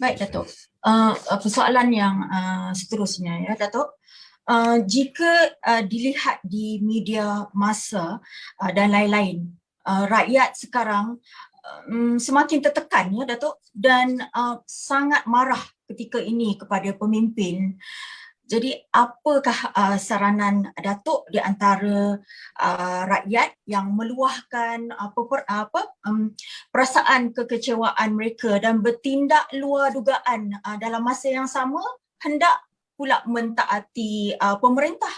Baik, Datuk. Persoalan yang seterusnya ya, Datuk. Jika dilihat di media massa dan lain-lain, rakyat sekarang semakin tertekan ya, Datuk, dan sangat marah ketika ini kepada pemimpin. Jadi apakah saranan Datuk di antara rakyat yang meluahkan perasaan kekecewaan mereka dan bertindak luar dugaan dalam masa yang sama hendak pula mentaati pemerintah.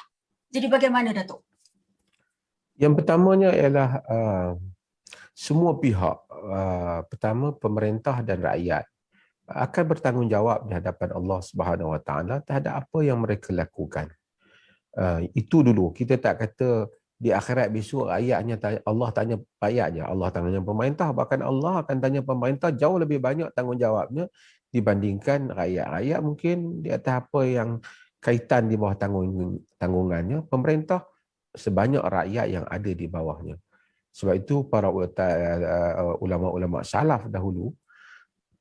Jadi bagaimana, Datuk? Yang pertamanya ialah semua pihak, pertama pemerintah dan rakyat akan bertanggungjawab di hadapan Allah Subhanahu Wa Taala terhadap apa yang mereka lakukan. Itu dulu. Kita tak kata di akhirat besok rakyatnya tanya, Allah tanya rakyatnya, Allah tanya pemerintah, bahkan Allah akan tanya pemerintah jauh lebih banyak tanggungjawabnya dibandingkan rakyat. Rakyat mungkin di atas apa yang kaitan di bawah tanggungannya, pemerintah sebanyak rakyat yang ada di bawahnya. Sebab itu para ulama-ulama salaf dahulu,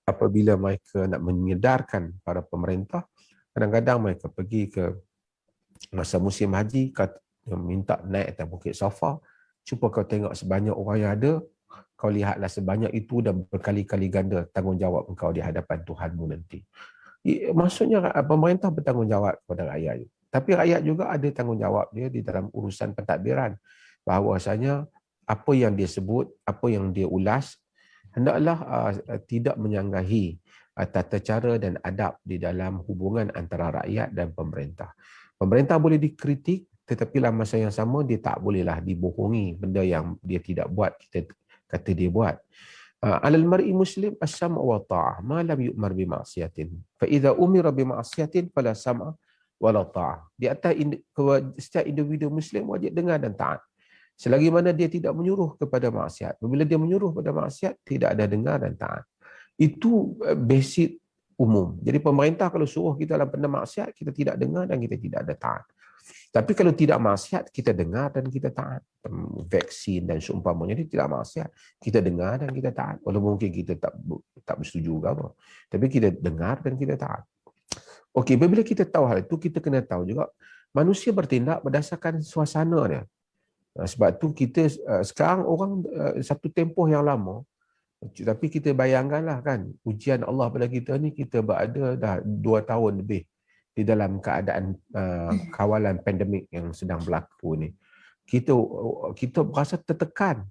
apabila mereka nak menyedarkan para pemerintah, kadang-kadang mereka pergi ke masa musim haji, minta naik atas Bukit Safa, cuba kau tengok sebanyak orang yang ada, kau lihatlah sebanyak itu dan berkali-kali ganda tanggungjawab engkau di hadapan Tuhanmu nanti. Maksudnya pemerintah bertanggungjawab kepada rakyat. Tapi rakyat juga ada tanggungjawab dia di dalam urusan pentadbiran. Bahawasanya apa yang dia sebut, apa yang dia ulas, hendaklah tidak menyanggahi tata cara dan adab di dalam hubungan antara rakyat dan pemerintah. Pemerintah boleh dikritik, tetapi dalam masa yang sama dia tak bolehlah dibohongi benda yang dia tidak buat, kita kata dia buat. Alal mar'i muslim as-sam'u wa ta'ah ma lam yu'mar bi ma'siyatin. Fa idza umira bi ma'siyatin fala sam'a wala ta'ah. Di atas setiap individu muslim wajib dengar dan taat. Selagi mana dia tidak menyuruh kepada maksiat. Apabila dia menyuruh kepada maksiat, tidak ada dengar dan taat. Itu basic umum. Jadi pemerintah kalau suruh kita dalam benda maksiat, kita tidak dengar dan kita tidak ada taat. Tapi kalau tidak maksiat, kita dengar dan kita taat. Vaksin dan seumpamanya ini tidak maksiat. Kita dengar dan kita taat. Walaupun mungkin kita tak bersetuju ke apa. Tapi kita dengar dan kita taat. Okey, bila kita tahu hal itu, kita kena tahu juga manusia bertindak berdasarkan suasana dia. Sebab tu kita sekarang orang satu tempoh yang lama, tapi kita bayangkanlah kan, ujian Allah pada kita ni, kita berada dah 2 tahun lebih di dalam keadaan kawalan pandemik yang sedang berlaku ni. Kita berasa tertekan,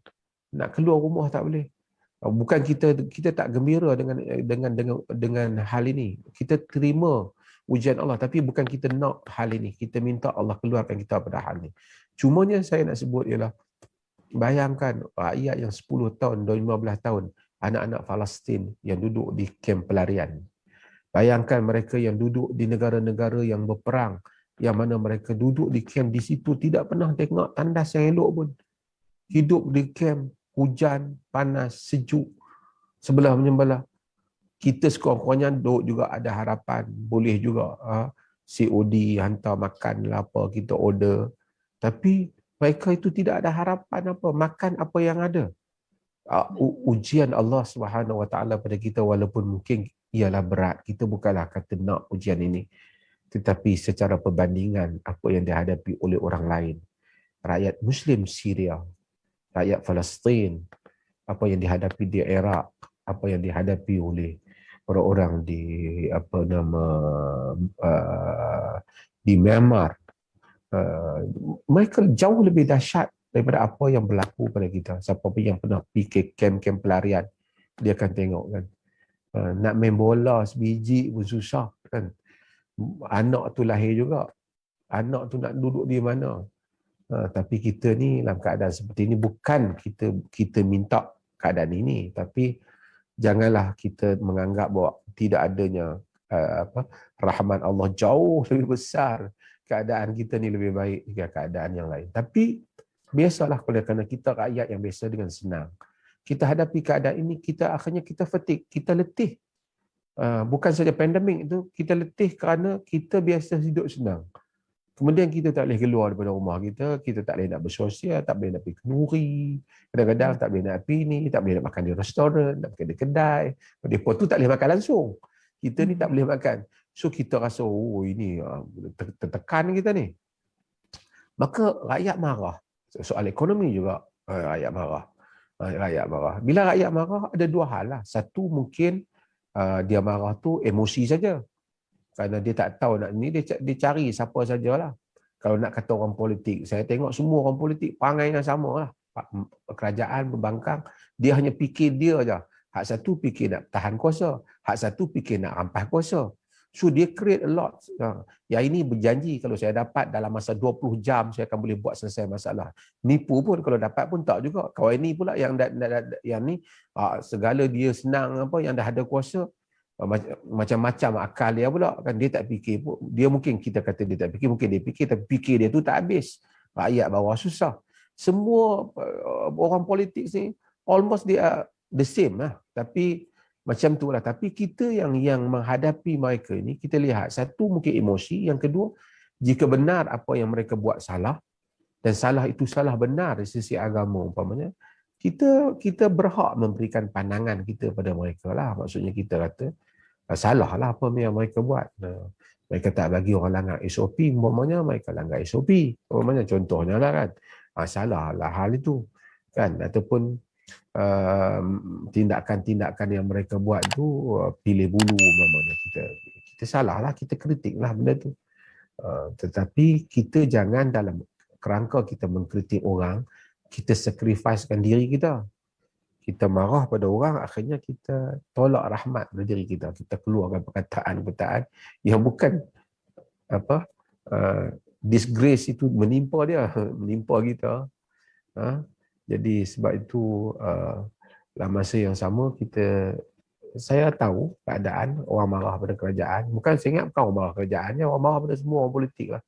nak keluar rumah tak boleh. Bukan kita tak gembira dengan hal ini. Kita terima ujian Allah, tapi bukan kita nak hal ini. Kita minta Allah keluarkan kita pada hal ini. Cumanya saya nak sebut ialah, bayangkan rakyat yang 10 tahun, 15 tahun, anak-anak Palestin yang duduk di kem pelarian. Bayangkan mereka yang duduk di negara-negara yang berperang, yang mana mereka duduk di kem di situ, tidak pernah tengok tandas yang elok pun. Hidup di kem, hujan, panas, sejuk, sebelah menyembelah. Kita sekurang-kurangnya duduk juga ada harapan, boleh juga COD, hantar makan lah apa, kita order. Tapi mereka itu tidak ada harapan apa, makan apa yang ada. Ujian Allah Subhanahu Wa Taala pada kita, walaupun mungkin ialah berat, kita bukanlah kata nak ujian ini, tetapi secara perbandingan apa yang dihadapi oleh orang lain, rakyat Muslim Syria, rakyat Palestin, apa yang dihadapi di Iraq, apa yang dihadapi oleh orang-orang di di Myanmar, mereka jauh lebih dahsyat daripada apa yang berlaku pada kita. Siapa pun yang pernah pergi ke kem-kem pelarian, dia akan tengok kan. Nak main bola sebiji pun susah kan. Anak tu lahir juga. Anak tu nak duduk di mana. Tapi kita ni dalam keadaan seperti ini, bukan kita minta keadaan ini, tapi janganlah kita menganggap bahawa tidak adanya rahmat Allah jauh lebih besar. Keadaan kita ni lebih baik daripada keadaan yang lain. Tapi biasalah, kerana kita rakyat yang biasa dengan senang, kita hadapi keadaan ini, akhirnya kita fatigue, kita letih. Bukan saja pandemik itu, kita letih kerana kita biasa hidup senang. Kemudian kita tak boleh keluar daripada rumah kita tak boleh nak bersosial, tak boleh nak pergi kenduri, kadang-kadang tak boleh nak pergi ni, tak boleh nak makan di restoran, nak makan di kedai. Depa tu tak boleh makan langsung. Kita ni tak boleh makan. So kita rasa, oh ini tertekan kita ni. Maka rakyat marah. Soal ekonomi juga rakyat marah. Rakyat marah. Bila rakyat marah, ada dua hal lah. Satu mungkin dia marah tu emosi saja. Kerana dia tak tahu nak ni, dia cari siapa sajalah. Kalau nak kata orang politik, saya tengok semua orang politik perangai yang sama lah. Kerajaan, pembangkang, dia hanya fikir dia je. Hak satu fikir nak tahan kuasa, hak satu fikir nak rampas kuasa. So dia create a lot. Yang ini berjanji kalau saya dapat dalam masa 20 jam saya akan boleh buat selesai masalah. Nipu pun kalau dapat pun tak juga. Kawan ini pula yang ni segala dia senang apa yang dah ada kuasa, macam-macam akal dia pula kan, dia tak fikir pun. Dia mungkin kita kata dia tak fikir, mungkin dia fikir tapi fikir dia tu tak habis. Rakyat bawah susah. Semua orang politik ni almost dia the same lah. Tapi macam tu lah. Tapi kita yang menghadapi mereka ni, kita lihat satu mungkin emosi, yang kedua jika benar apa yang mereka buat salah dan salah itu salah benar dari sisi agama umpamanya, kita berhak memberikan pandangan kita pada mereka lah. Maksudnya kita kata salah lah apa yang mereka buat. Mereka tak bagi orang langgar SOP, umpamanya mereka langgar SOP. Umpamanya contohnya lah kan. Salah lah hal itu kan. Ataupun tindakan-tindakan yang mereka buat tu pilih bulu umpamanya, kita salah lah, kita kritik lah benda tu. Tetapi kita jangan dalam kerangka kita mengkritik orang, kita sacrificekan diri kita. Kita marah pada orang, akhirnya kita tolak rahmat dari diri kita. Kita keluarkan perkataan-perkataan yang bukan disgrace itu menimpa dia, menimpa kita. Jadi sebab itu dalam masa yang sama saya tahu keadaan orang marah pada kerajaan. Bukan saya ingat bukan orang marah kerajaannya, orang marah pada semua orang politik lah.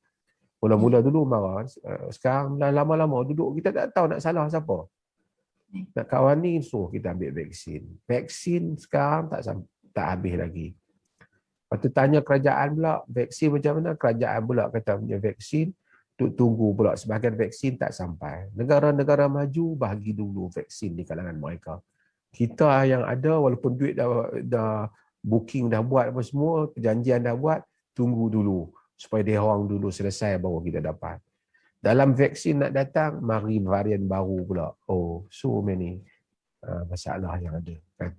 Mula-mula dulu marah, sekarang lama-lama duduk kita tak tahu nak salah siapa. Nak kawan ni suruh kita ambil vaksin. Vaksin sekarang tak habis lagi. Lepas tu tanya kerajaan pula, vaksin macam mana? Kerajaan pula kata punya vaksin, tunggu pula sebahagian vaksin tak sampai. Negara-negara maju bagi dulu vaksin di kalangan mereka. Kita yang ada walaupun duit dah booking dah buat apa semua, perjanjian dah buat, tunggu dulu supaya dia orang dulu selesai baru kita dapat. Dalam vaksin nak datang, mari varian baru pula. Oh, so many masalah yang ada kan.